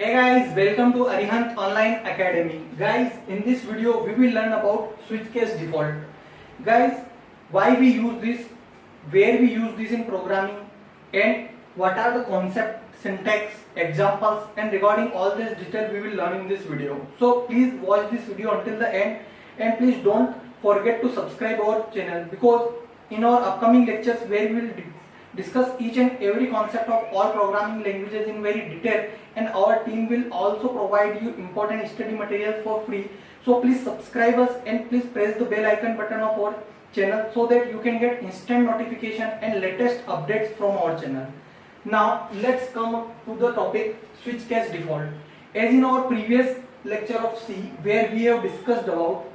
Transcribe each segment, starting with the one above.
Hey guys, welcome to Arihant Online Academy. Guys, in this video we will learn about switch case default. Guys, why we use this, where we use this in programming, and what are the concept, syntax, examples, and regarding all this detail we will learn in this video. So please watch this video until the end, and please don't forget to subscribe our channel, because in our upcoming lectures where we will discuss each and every concept of all programming languages in very detail, and our team will also provide you important study materials for free. So please subscribe us and please press the bell icon button of our channel so that you can get instant notification and latest updates from our channel. Now let's come to the topic switch case default. As in our previous lecture of C, where we have discussed about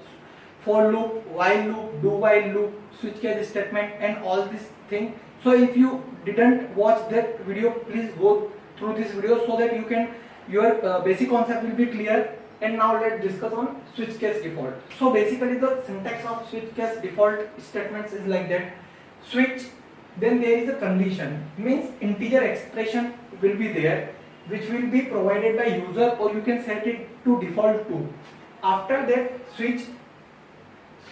for loop, while loop, do while loop, switch case statement, and all these things. So if you didn't watch that video, please go through this video so that your basic concept will be clear. And now let's discuss on switch case default. So basically the syntax of switch case default statements is like that: switch, then there is a condition, means integer expression will be there which will be provided by user, or you can set it to default to. After that, switch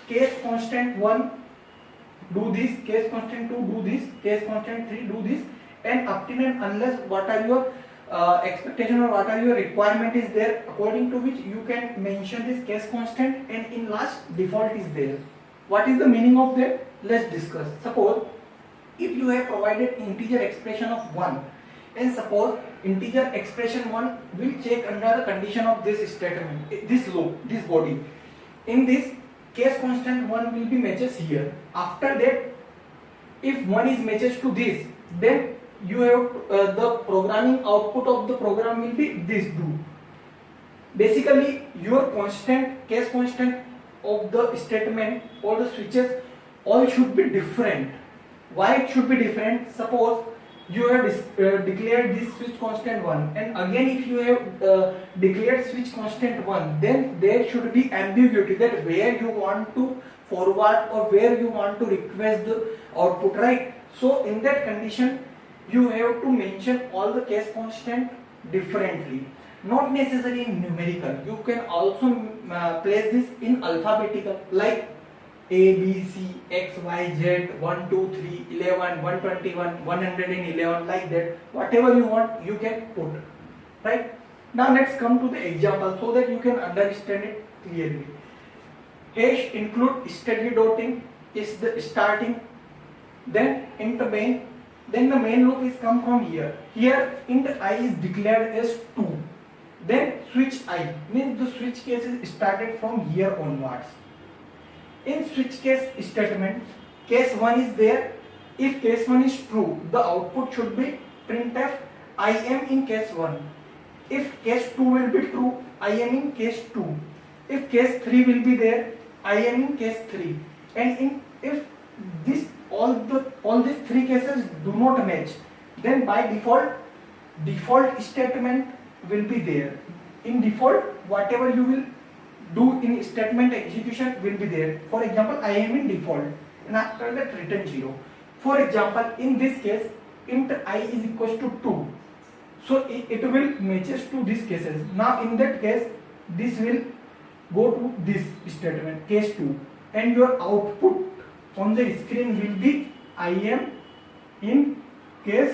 case constant 1 do this, case constant 2 do this, case constant 3 do this, and up till and unless what are your expectation or what are your requirement is there, according to which you can mention this case constant, and in last default is there. What is the meaning of that? Let's discuss. Suppose if you have provided integer expression of 1, and suppose integer expression 1 will check under the condition of this statement, this loop, this body. In this, case constant 1 will be matches here. After that, if 1 is matches to this, then you have the programming output of the program will be this do. Basically your constant, case constant of the statement or the switches all should be different. Why it should be different? Suppose you have declared this switch constant 1, and again if you have declared switch constant 1, then there should be ambiguity that where you want to forward or where you want to request the output, right? So in that condition you have to mention all the case constant differently, not necessarily in numerical. You can also place this in alphabetical, like A, B, C, X, Y, Z, 1, 2, 3, 11, 121, 111, like that. Whatever you want, you can put. Right? Now let's come to the example so that you can understand it clearly. Hash include steadily dotting is the starting, then int main, then the main loop is come from here. Here int I is declared as 2. Then switch I means the switch case is started from here onwards. In switch case statement, case 1 is there. If case 1 is true, the output should be printf I am in case 1. If case 2 will be true, I am in case 2. If case 3 will be there, I am in case 3. And if this all these three cases do not match, then by default statement will be there. In default, whatever you will do in statement execution will be there. For example, I am in default, and after that return 0. For example, in this case, int I is equals to 2. So it will matches to these cases. Now in that case, this will go to this statement, case 2, and your output on the screen will be I am in case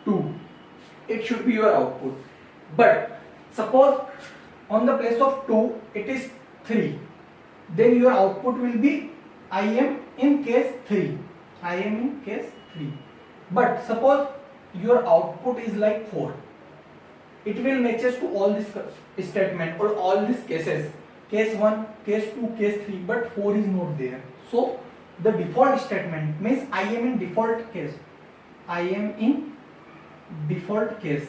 2. It should be your output. But suppose on the place of 2 it is 3, then your output will be I am in case 3. I am in case 3. But suppose your output is like 4, it will matches to all this statement or all these cases, case 1, case 2, case 3, but 4 is not there. So the default statement means I am in default case. I am in default case.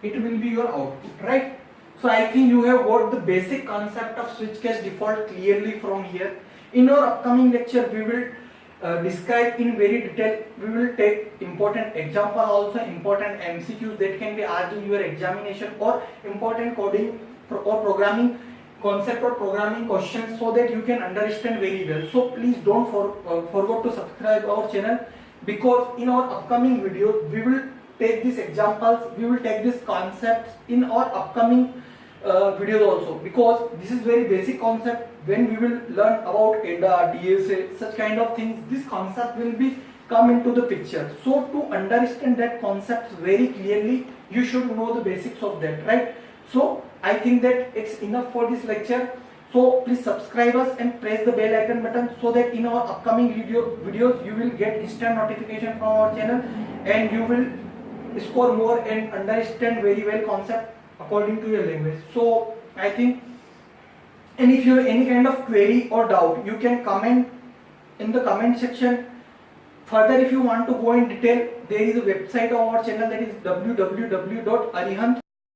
It will be your output, right? So I think you have got the basic concept of switch case default clearly from here. In our upcoming lecture, we will describe in very detail. We will take important example, also important MCQs that can be asked in your examination, or important coding or programming concept or programming questions, so that you can understand very well. So please don't forget to subscribe our channel, because in our upcoming videos we will take these examples, we will take these concepts in our upcoming videos also, because this is very basic concept. When we will learn about ADA, DSA, such kind of things, this concept will be come into the picture. So to understand that concept very clearly, you should know the basics of that, right? So I think that it's enough for this lecture. So please subscribe us and press the bell icon button, so that in our upcoming videos you will get instant notification from our channel, and you will score more and understand very well concept according to your language. So I think, and if you have any kind of query or doubt, you can comment in the comment section. Further, if you want to go in detail, there is a website of our channel, that is www.arihant